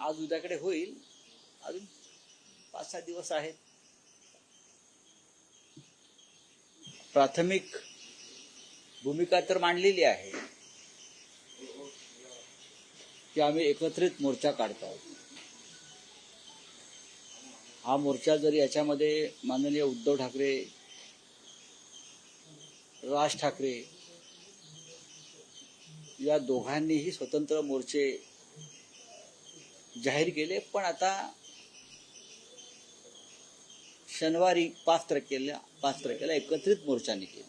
आज उद्याकडे होईल, अजून 5-6 दिवस आहेत. प्राथमिक भूमिका तर मांडलेली आहे की आम्ही एकत्रित मोर्चा काढतो. हा मोर्चा जरी याच्यामध्ये माननीय उद्धव ठाकरे, राज ठाकरे या दोघांनीही स्वतंत्र मोर्चे जाहीर केले, पण आता शनिवारी 5 तारखेला एकत्रित मोर्चा निघेल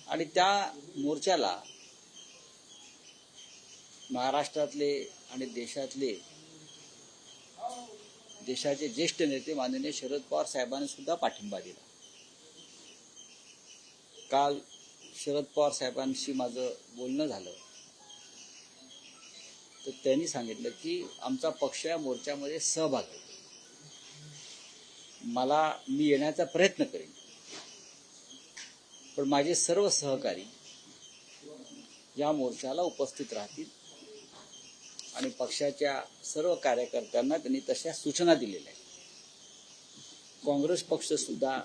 आणि त्या मोर्चाला महाराष्ट्रातले आणि देशाचे ज्येष्ठ नेते माननीय शरद पवार साहेबांनी सुद्धा पाठिंबा दिला. काल शरद पवार साहेबांशी माझं बोलणं झालं तर त्यांनी सांगितलं की आमचा पक्ष या मोर्चामध्ये सहभागी आहे. मी येण्याचा प्रयत्न करेन, पण माझे सर्व सहकारी या मोर्चाला उपस्थित राहतील आणि पक्षाच्या सर्व कार्यकर्त्यांना त्यांनी तशा सूचना दिलेल्या आहेत. काँग्रेस पक्ष सुद्धा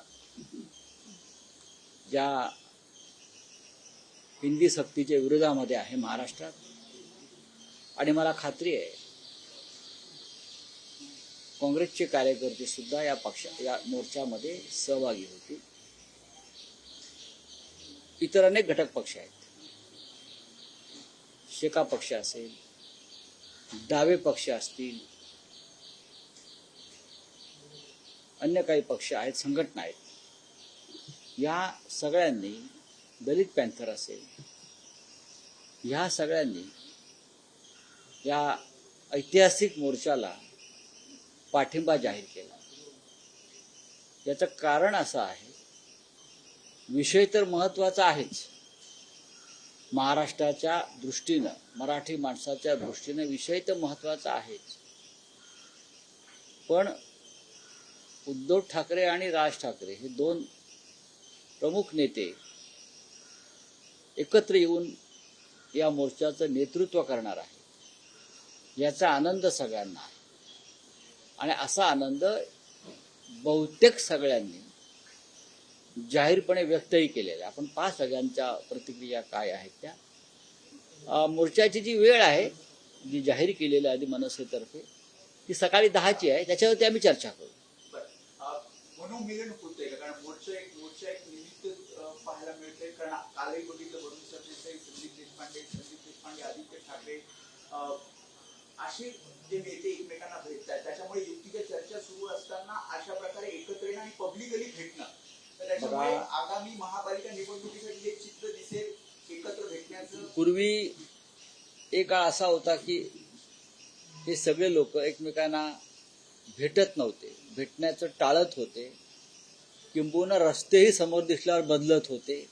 ज्या हिंदी सक्तीच्या विरोधामध्ये आहे महाराष्ट्रात, आणि मला खात्री आहे काँग्रेसचे कार्यकर्ते सुद्धा या मोर्चामध्ये सहभागी होतील. इतर अनेक घटक पक्ष आहेत, शेका पक्ष असेल, डावे पक्ष असतील, अन्य काही पक्ष आहेत, संघटना आहेत. या सगळ्यांनी, दलित पॅंथर असेल, ह्या सगळ्यांनी या ऐतिहासिक मोर्चाला पाठिंबा जाहीर केला. याचं कारण असं आहे, विषय तर महत्त्वाचा आहेच, महाराष्ट्राच्या दृष्टीनं, मराठी माणसाच्या दृष्टीनं विषय तर महत्त्वाचा आहेच, पण उद्धव ठाकरे आणि राज ठाकरे हे दोन प्रमुख नेते एकत्र येऊन या मोर्चाचं नेतृत्व करणार आहे. याचा आनंद सगळ्यांना आहे आणि असा आनंद बहुतेक सगळ्यांनी जाहीरपणे व्यक्तही केलेला. आपण पहा सगळ्यांच्या प्रतिक्रिया काय आहेत त्या. मोर्चाची जी वेळ आहे, जी जाहीर केलेली आहे मनसेतर्फे, ती सकाळी 10ची आहे. त्याच्यावरती आम्ही चर्चा करू. मनोमिलन होतंय का? कारण मोर्चा एक निमित्त पाहायला मिळतंय. कारण कालही बघितलं वरुण सरदेसाई, संदीप देशपांडे, आदित्य ठाकरे असे जे नेते एकमेकांना भेटतात, त्याच्यामुळे युक्तीच्या चर्चा सुरू असताना अशा प्रकारे एकत्र येणं आणि पब्लिकली भेटणं, तर त्याच्यामुळे आगामी महापालिका निवडणुकीसाठी एक चित्र दिसेल एकत्र भेटण्याचं. पूर्वी एक काळ असा होता की हे सगळे लोक एकमेकांना भेटत नव्हते, भेटण्याचं टाळत होते, किंबहुना रस्तेही समोर दिसल्यावर बदलत होते.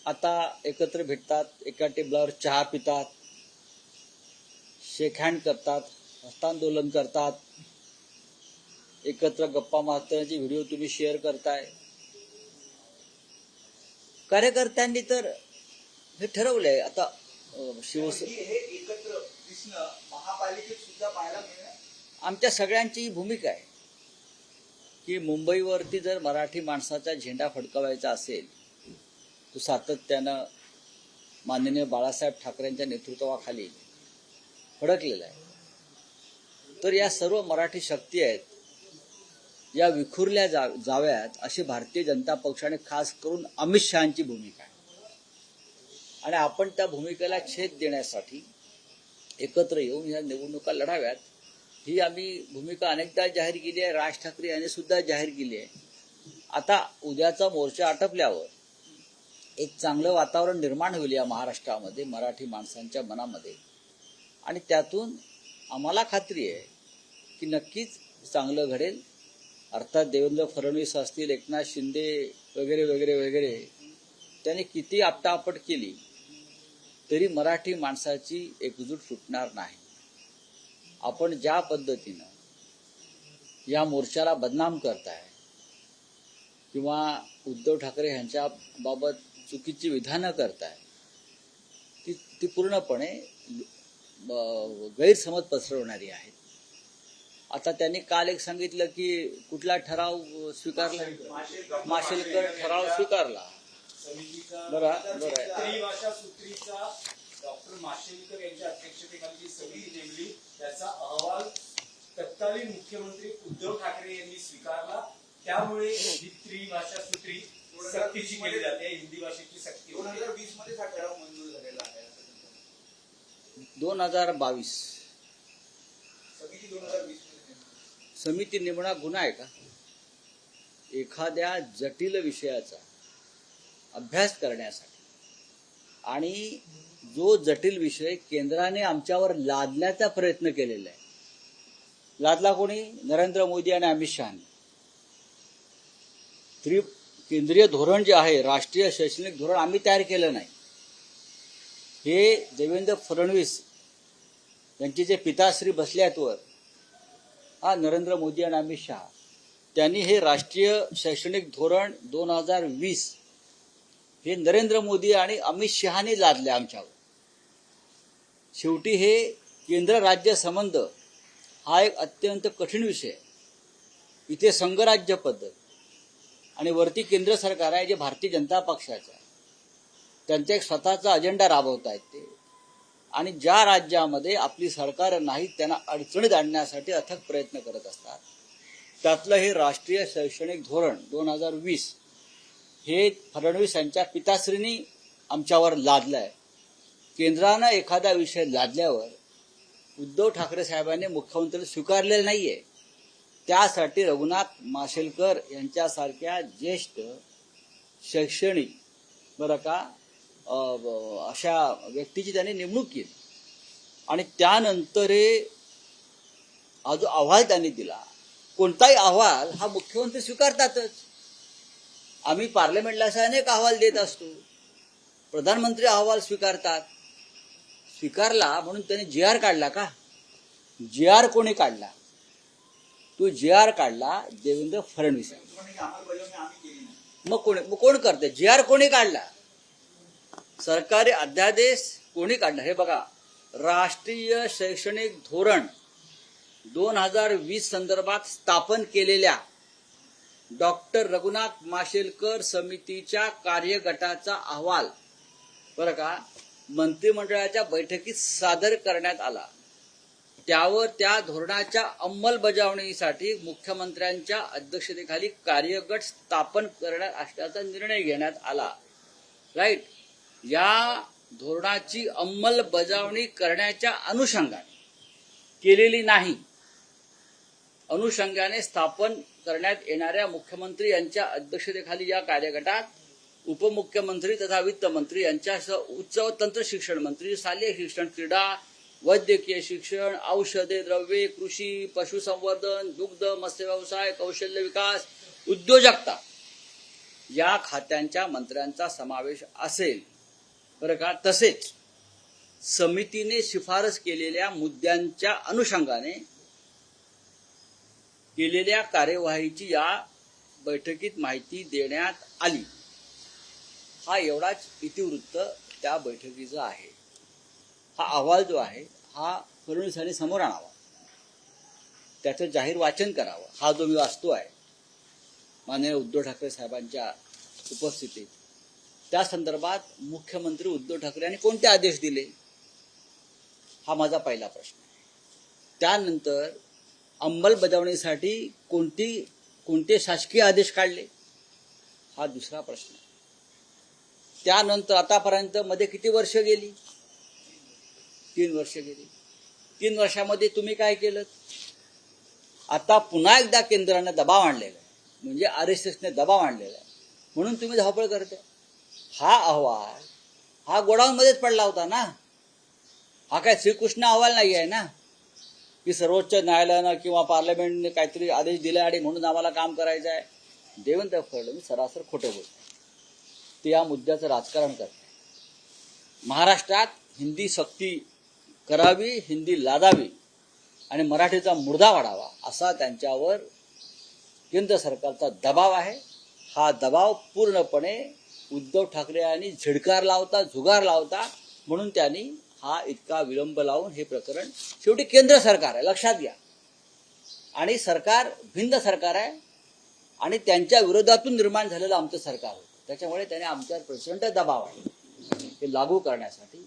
आता एकत्र भेटतात, एका टेबलावर चहा पितात, शेक हँड करतात, हस्तांदोलन करतात, एकत्र गप्पा मारतानाचे व्हिडिओ तुम्ही शेअर करताय. कार्यकर्त्यांनी तर हे ठरवलंय आता शिवसेना हे एकत्र दिसणं महापालिकेत सुद्धा पाहायला मिळणार. आमच्या सगळ्यांची भूमिका आहे की मुंबईवरती जर मराठी माणसाचा झेंडा फडकवायचा असेल, तो सातत्यानं माननीय बाळासाहेब ठाकरेंच्या नेतृत्वाखाली फडकलेला आहे. तर या सर्व मराठी शक्ती आहेत, या विखुरल्या जाव्यात अशी भारतीय जनता पक्षाने खास करून अमित शहांची भूमिका आहे. आणि आपण त्या भूमिकेला छेद देण्यासाठी एकत्र येऊन या निवडणुका लढाव्यात, ही आम्ही भूमिका अनेकदा जाहीर केली आहे. राज ठाकरे यांनी सुद्धा जाहीर केली आहे. आता उद्याचा मोर्चा आटपल्यावर एक चांगलं वातावरण निर्माण होईल या महाराष्ट्रामध्ये, मराठी माणसांच्या मनामध्ये, आणि त्यातून आम्हाला खात्री आहे की नक्कीच चांगलं घडेल. अर्थात देवेंद्र फडणवीस असतील, एकनाथ शिंदे वगैरे वगैरे वगैरे त्यांनी किती आपटापट केली तरी मराठी माणसाची एकजूट सुटणार नाही. आपण ज्या पद्धतीनं या मोर्चाला बदनाम करताय किंवा उद्धव ठाकरे यांच्या बाबत चुकीची विधानं करताय, ती पूर्णपणे गैरसमज पसरवणारी आहेत. आता त्यांनी काल एक सांगितलं की कुठला ठराव स्वीकारला, माशेलकर ठराव स्वीकारला. समितीचा बरं. त्रिभाषा सूत्रीचा डॉक्टर माशेलकर यांच्या अध्यक्षतेखाली जी समिती नेमली त्याचा अहवाल तत्कालीन मुख्यमंत्री उद्धव ठाकरे यांनी स्वीकारला. त्यामुळे ही त्रिभाषा सूत्री सक्तीची केली जाते. हिंदी भाषेची सक्ती होते. 2020 मध्ये हा ठराव मंजूर झालेला आहे. 2022 समिती 2020 मध्ये समिती नेमणं गुन्हा आहे का? एखाद्या जटिल विषयाचा अभ्यास करण्यासाठी आणि जो जटिल विषय केंद्राने आमच्यावर लादण्याचा प्रयत्न केलेला आहे. लादला कोणी? नरेंद्र मोदी आणि अमित शहानी. केंद्रीय धोरण जे आहे, राष्ट्रीय शैक्षणिक धोरण आम्ही तयार केलं नाही. हे देवेंद्र फडणवीस यांचे जे पिताश्री बसले आहेत वर, नरेंद्र मोदी आणि अमित शहा, त्यांनी हे राष्ट्रीय शैक्षणिक धोरण 2020 हे नरेंद्र मोदी आणि अमित शहाने लादले आमच्यावर. शेवटी हे केंद्र राज्य संबंध हा एक अत्यंत कठीण विषय आहे. इथे संघराज्य पद्धत आणि वरती केंद्र सरकार आहे जे भारतीय जनता पक्षाचं आहे. त्यांचा एक स्वतःचा अजेंडा राबवत आहेत ते, आणि ज्या राज्यामध्ये आपली सरकार नाही त्यांना अडचणीत आणण्यासाठी अथक प्रयत्न करत असतात. त्यातलं हे राष्ट्रीय शैक्षणिक धोरण 2020 हे फडणवीस यांच्या पिताश्रींनी आमच्यावर लादलं आहे. केंद्रानं एखादा विषय लादल्यावर उद्धव ठाकरे साहेबांनी मुख्यमंत्री स्वीकारलेलं नाहीये. त्यासाठी रघुनाथ माशेलकर यांच्यासारख्या ज्येष्ठ शैक्षणिक अशा व्यक्तीची त्यांनी नेमणूक केली. आणि त्यानंतर हा जो अहवाल त्यांनी दिला, कोणताही अहवाल हा मुख्यमंत्री स्वीकारतातच. आम्ही पार्लमेंटला असा अनेक अहवाल देत असतो. प्रधानमंत्री अहवाल स्वीकारतात. स्वीकारला म्हणून त्यांनी जी.आर. काढला का? जी.आर. कोणी काढला? तो जी.आर. काढला देवेंद्र फडणवीस. अंमलबजावणी आम्ही केली नाही. मग कोण करते? जी.आर. कोणी काढला? सरकारी अध्यादेश कोणी काढला? हे बघा, राष्ट्रीय शैक्षणिक धोरण 2020 संदर्भात स्थापन केलेल्या डॉक्टर रघुनाथ माशेलकर समितीच्या कार्यगटाचा अहवाल मंत्रिमंडळाच्या बैठकीत सादर करण्यात आला. त्यावर त्या धोरणाच्या अंमलबजावणीसाठी मुख्यमंत्र्यांच्या अध्यक्षतेखाली कार्यगट स्थापन करण्यात असल्याचा निर्णय घेण्यात आला. राईट. या धोरणाची अंमलबजावणी करण्याच्या अनुषंगाने केलेली नाही. अनुषंगाने स्थापन करण्यात येणाऱ्या मुख्यमंत्री यांच्या अध्यक्षतेखाली या कार्यगटात उपमुख्यमंत्री तथा वित्तमंत्री यांच्यासह उच्च व तंत्र शिक्षण मंत्री, शालेय शिक्षण, क्रीडा, वैद्यकीय शिक्षण, औषधे, द्रव्ये, कृषी, पशुसंवर्धन, दुग्ध, मत्स्य व्यवसाय, कौशल्य विकास, उद्योजकता या खात्यांच्या मंत्र्यांचा समावेश असेल. तसेच समितीने शिफारस केलेल्या मुद्द्यांच्या अनुषंगाने केलेल्या कार्यवाहीची या बैठकीत माहिती देण्यात आली. हा एवढाच इतिवृत्त त्या बैठकीचा आहे. हा अहवाल जो आहे हा फडणवीसांनी समोर आणावा, त्याचं जाहीर वाचन करावं. हा जो मी वाचतो आहे माननीय उद्धव ठाकरे साहेबांच्या उपस्थितीत, त्या संदर्भात मुख्यमंत्री उद्धव ठाकरे यांनी कोणते आदेश दिले, हा माझा पहिला प्रश्न आहे. त्यानंतर अंमलबजावणीसाठी कोणते शासकीय आदेश काढले, हा दुसरा प्रश्न आहे. त्यानंतर आतापर्यंत मध्ये किती वर्ष गेली? 3 वर्ष गेली. 3 वर्षामध्ये तुम्ही काय केलं? आता पुन्हा एकदा केंद्राने दबाव आणलेला आहे, म्हणजे RSSने दबाव आणलेला आहे, म्हणून तुम्ही धावपळ करताय. हा अहवाल हा गोडाऊनमध्येच पडला होता ना. हा काय श्रीकृष्ण अहवाल नाही आहे ना, की सर्वोच्च न्यायालयानं किंवा पार्लमेंटने काहीतरी आदेश दिले आणि म्हणून आम्हाला काम करायचं आहे. देवेंद्र फडणवीस सरासर खोटं बोलतात. ते या मुद्द्याचं राजकारण करतात. महाराष्ट्रात हिंदी सक्ती करावी, हिंदी लादावी आणि मराठीचा मुर्दा वाढावा असा त्यांच्यावर केंद्र सरकारचा दबाव आहे. हा दबाव पूर्णपणे उद्धव ठाकरे यांनी झिडकारला होता, झुगारला होता, म्हणून त्यांनी हा इतका विलंब लावून हे प्रकरण, शेवटी केंद्र सरकार आहे लक्षात घ्या, आणि सरकार भिन्न सरकार आहे आणि त्यांच्या विरोधातून निर्माण झालेलं आमचं सरकार होतं. त्याच्यामुळे त्याने आमच्यावर प्रचंड दबाव आहे हे लागू करण्यासाठी.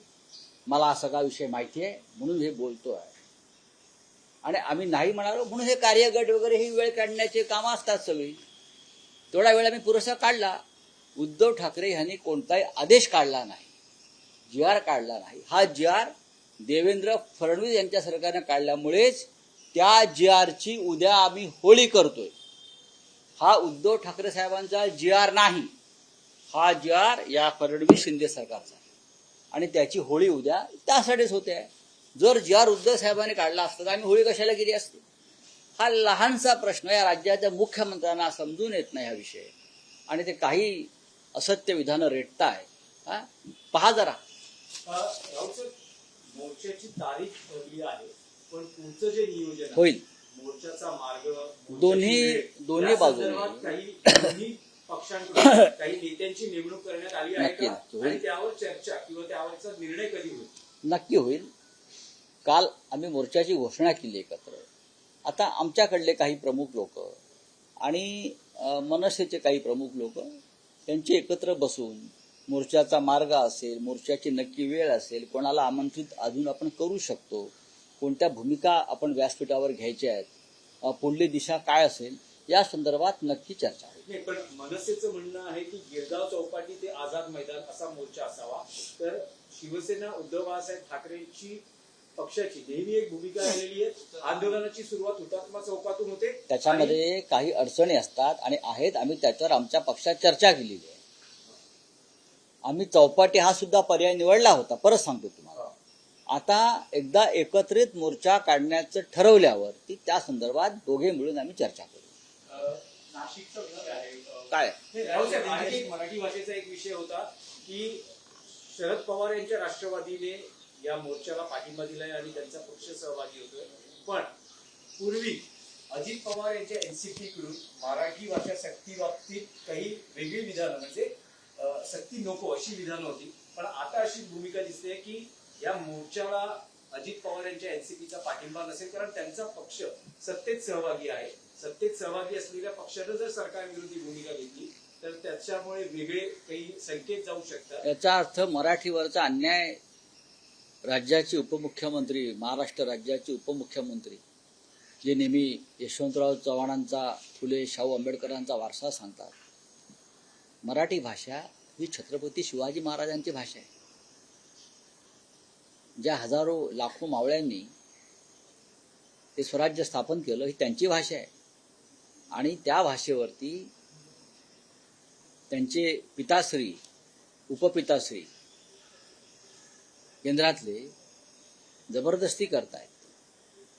मला हा सगळा विषय माहिती आहे म्हणून हे बोलतो आहे. आणि आम्ही नाही म्हणालो म्हणून हे कार्यगट वगैरे ही वेळ काढण्याचे कामं असतात सगळी. तेवढा वेळ आम्ही पुरेसा काढला. उद्धव ठाकरे यांनी कोणताही आदेश काढला नाही, जी आर काढला नाही. हा जी आर देवेंद्र फडणवीस यांच्या सरकारने काढल्यामुळेच त्या जी आरची उद्या आम्ही होळी करतोय. हा उद्धव ठाकरे साहेबांचा जी आर नाही, हा जी आर या फडणवीस शिंदे सरकारचा आहे आणि त्याची होळी उद्या त्यासाठीच होते आहे. जर जी आर उद्धव साहेबांनी काढला असता तर आम्ही होळी कशाला केली असती? हा लहानसा प्रश्न या राज्याच्या मुख्यमंत्र्यांना समजून येत नाही हा विषय, आणि ते काही असत्य विधानं रेटताय. पहा जरा. राहुल सर, मोर्चाची तारीख ठरली आहे, पण पुढचं जे नियोजन आहे, होईल. मोर्चाचा मार्ग, दोन्ही बाजूने दोन्ही पक्षांकडून काही नेत्यांची नेमणूक करण्यात आली आहे नक्की, का? नक्की होईल. आणि त्यावर चर्चा किंवा त्यावरचा निर्णय कधी होईल? नक्की होईल. काल आम्ही मोर्चाची घोषणा केली एकत्र. आता आमच्याकडले काही प्रमुख लोक आणि मनसेचे काही प्रमुख लोक त्यांचे एकत्र बसून मोर्चाचा मार्ग असेल, मोर्चाची नक्की वेळ असेल, कोणाला आमंत्रित अजून आपण करू शकतो, कोणत्या भूमिका आपण व्यासपीठावर घ्यायच्या आहेत, पुढली दिशा काय असेल, या संदर्भात नक्की चर्चा होईल. नाही, पण मनसेचं म्हणणं आहे की गिरगाव चौपाटी ते आझाद मैदान असा मोर्चा असावा. तर शिवसेना उद्धव बाळासाहेब ठाकरेंची पक्षाची नेहमी एक भूमिका राहिलेली आहे, आंदोलनाची सुरुवात हुतात्मा चौकातून होते. त्याच्यामध्ये काही अडचणी असतात आणि आहेत. आम्ही त्याच्यावर आमच्या पक्षात चर्चा केलेली आहे. आम्ही चौपाटी हा सुद्धा पर्याय निवडला होता. परत सांगतो तुम्हाला. आता एकदा एकत्रित मोर्चा काढण्याचं ठरवल्यावरती त्या संदर्भात दोघे मिळून आम्ही चर्चा करू. नाशिकचं घर आहे काय मराठी भाषेचा एक विषय होता की शरद पवार यांच्या राष्ट्रवादीने या मोर्चाला पाठिंबा दिलाय आणि त्यांचा पक्ष सहभागी होतोय. पण पूर्वी अजित पवार यांच्या एनसीपी कडून मराठी भाषा सक्ती बाबतीत काही वेगळी विधानं, म्हणजे सक्ती नको अशी विधानं होती. पण आता अशी भूमिका दिसते की या मोर्चाला अजित पवार यांच्या एनसीपीचा पाठिंबा नसेल, कारण त्यांचा पक्ष सत्तेत सहभागी आहे. सत्तेत सहभागी असलेल्या पक्षानं जर सरकारविरोधी भूमिका घेतली तर त्याच्यामुळे वेगळे काही संकेत जाऊ शकतात. याचा अर्थ मराठीवरचा अन्याय राज्याचे उपमुख्यमंत्री, महाराष्ट्र राज्याचे उपमुख्यमंत्री जे नेहमी यशवंतराव चव्हाणांचा, फुले शाहू आंबेडकरांचा वारसा सांगतात, मराठी भाषा ही छत्रपती शिवाजी महाराजांची भाषा आहे. ज्या हजारो लाखो मावळ्यांनी ते स्वराज्य स्थापन केलं ही त्यांची भाषा आहे. आणि त्या भाषेवरती त्यांचे पिताश्री, उपपिताश्री केंद्रातले जबरदस्ती करतायत.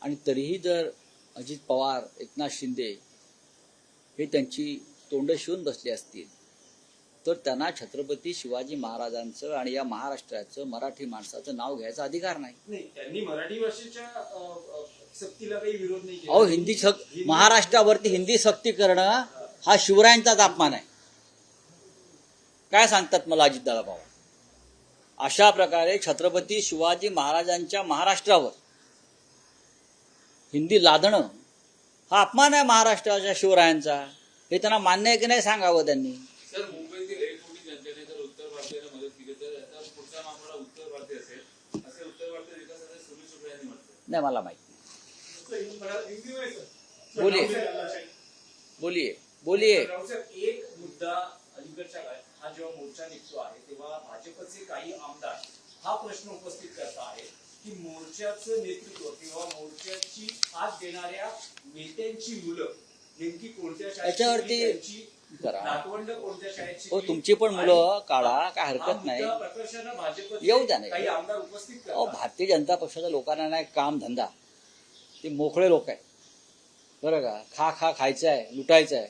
आणि तरीही जर अजित पवार, एकनाथ शिंदे हे त्यांची तोंड शिवून बसले असतील तर त्यांना छत्रपती शिवाजी महाराजांचं आणि या महाराष्ट्राचं, मराठी माणसाचं नाव घ्यायचा अधिकार नाही. नाही, त्यांनी मराठी भाषेच्या सक्तीला काही विरोध नाही केला. अहो, महाराष्ट्रावरती हिंदी सक्ती करणं हा शिवरायांचाच अपमान आहे. काय सांगतात मला अजितदादा पवार? अशा प्रकारे छत्रपती शिवाजी महाराजांच्या महाराष्ट्रावर हिंदी लादणं हा अपमान आहे महाराष्ट्राच्या शिवरायांचा. हे त्यांना मान्य आहे की नाही सांगावं त्यांनी. सर, मुंबईतील 1 कोटी जनतेने जर उत्तर भारतीयांना मदत केली तर याचा पुढचा मामला उत्तर भारतीय असेल, असे उत्तर भारतीय विकासाचे सुनील शुक्ला यांनी म्हटलं. नाही, मला माहिती बोलिये. एक मुद्दा अलीकडच्या काळात हा जेव्हा मोर्चा निघतो आहे तेव्हा भाजपचे काही आमदार हा प्रश्न उपस्थित करत आहेत की मोर्चाचं नेतृत्व किंवा मोर्चाची साथ देणाऱ्या नेत्यांची मुलं नेमकी कोणत्या शाळेची, नातवंड कोणत्या शाळेची, हो, तुमची पण मुलं काढा, काय हरकत नाही, प्रकर्षानं भाजप येऊ द्या. नाही, काही आमदार उपस्थित अहो, करतात. भारतीय जनता पक्षाच्या लोकांना नाही काम धंदा, ते मोकळे लोक आहेत बरं का. खायचं आहे, लुटायचं आहे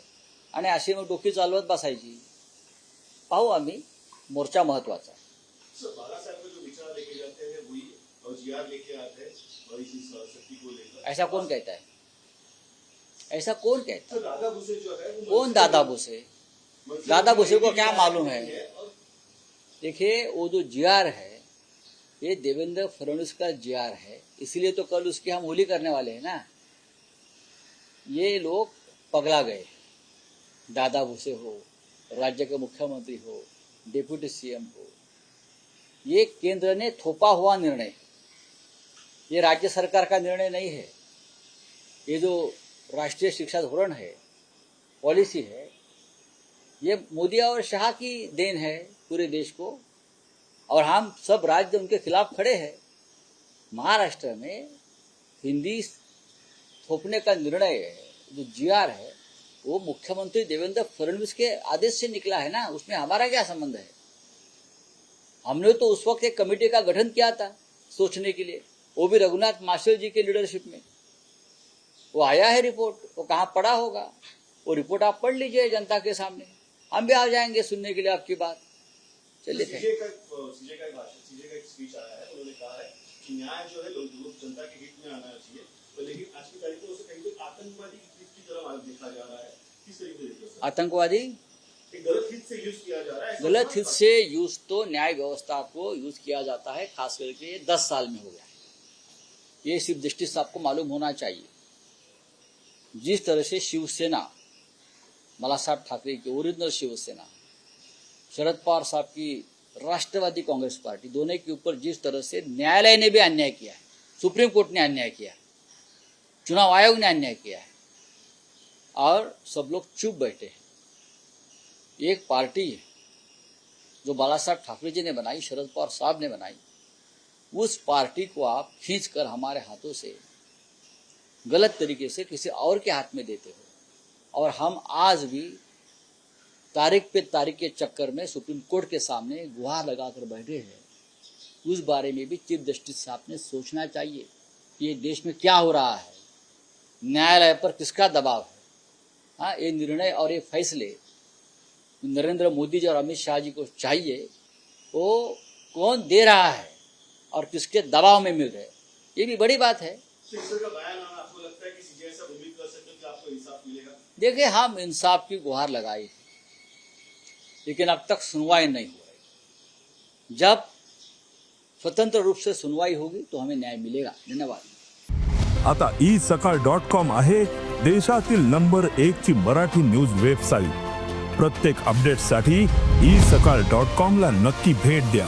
आणि अशी मग डोकी चालवत बसायची. पाहू आम्ही. मोर्चा महत्वाचा आहे. ऐसा कौन कहता है? ऐसा कौन कहता है? कौन दादा भूसे? दादा भूसे को क्या मालूम है? देखिए, वो जो जीआर है ये देवेंद्र फडणवीस का जीआर है, इसलिए तो कल उसकी हम होली करने वाले हैं ना। ये लोग पगला गए, दादा भूसे हो, राज्य के मुख्यमंत्री हो, डिप्यूटी सीएम हो, ये केंद्र ने थोपा हुआ निर्णय, ये राज्य सरकार का निर्णय नहीं है। ये जो राष्ट्रीय शिक्षा धोरण है, पॉलिसी है, ये मोदी और शाह की देन है पूरे देश को, और हम सब राज्य उनके खिलाफ खड़े हैं। महाराष्ट्र में हिंदी थोपने का निर्णय जो जीआर है वो मुख्यमंत्री देवेंद्र फडणवीस के आदेश से निकला है ना, उसमें हमारा क्या संबंध है। हमने तो उस वक्त एक कमेटी का गठन किया था सोचने के लिए, वो भी रघुनाथ माशेल जी के लीडरशिप में। वो आया है रिपोर्ट, वो कहाँ पड़ा होगा, वो रिपोर्ट आप पढ़ लीजिए जनता के सामने, हम भी आ जाएंगे सुनने के लिए आपकी बात। चलिए सीजे का एक स्पीच आया है, उन्होंने कहा है कि न्याय जो है लोग जनता के हित में आना चाहिए, तो लेकिन आज की तारीख में उसे कहीं तो आतंकवादी की तरह देखा जा रहा है। किस तरीके से आतंकवादी गलत हित से यूज किया जा रहा है? गलत हित से यूज तो न्याय व्यवस्था को यूज किया जाता है, खास करके ये 10 साल में हो गया है। ये सिर्फ दृष्टि से आपको मालूम होना चाहिए। जिस तरह से शिवसेना, बालासाहेब ठाकरे की ओरिजिनल शिवसेना, शरद पवार साहब की राष्ट्रवादी कांग्रेस पार्टी, दोनों के ऊपर जिस तरह से न्यायालय ने भी अन्याय किया है, सुप्रीम कोर्ट ने अन्याय किया है, चुनाव आयोग ने अन्याय किया है, और सब लोग चुप बैठे हैं। एक पार्टी है जो बालासाहेब ठाकरे जी ने बनाई, शरद पवार साहब ने बनाई, उस पार्टी को आप खींचकर हमारे हाथों से गलत तरीके से किसी और के हाथ में देते हो। और हम आज भी तारीख पे तारीख के चक्कर में सुप्रीम कोर्ट के सामने गुहार लगाकर बैठे हैं। उस बारे में भी चीफ जस्टिस साहब ने सोचना चाहिए कि ये देश में क्या हो रहा है, न्यायालय पर किसका दबाव है। हाँ, ये निर्णय और ये फैसले नरेंद्र मोदी जी और अमित शाह जी को चाहिए, वो कौन दे रहा है और किसके दबाव में मिल रहे, ये भी बड़ी बात है। शिक्षक का बयान आना, आपको लगता है कि सीजे ऐसा उम्मीद कर सकते हैं कि आपको इंसाफ मिलेगा? देखिए, हम इंसाफ की गुहार लगाई है, लेकिन अब तक सुनवाई नहीं हो रही। जब स्वतंत्र रूप से सुनवाई होगी तो हमें न्याय मिलेगा। धन्यवाद। आता isakal.com आहे देशातील नंबर 1 ची मराठी न्यूज वेबसाईट। प्रत्येक अपडेटसाठी isakal.com ला नक्की भेट द्या।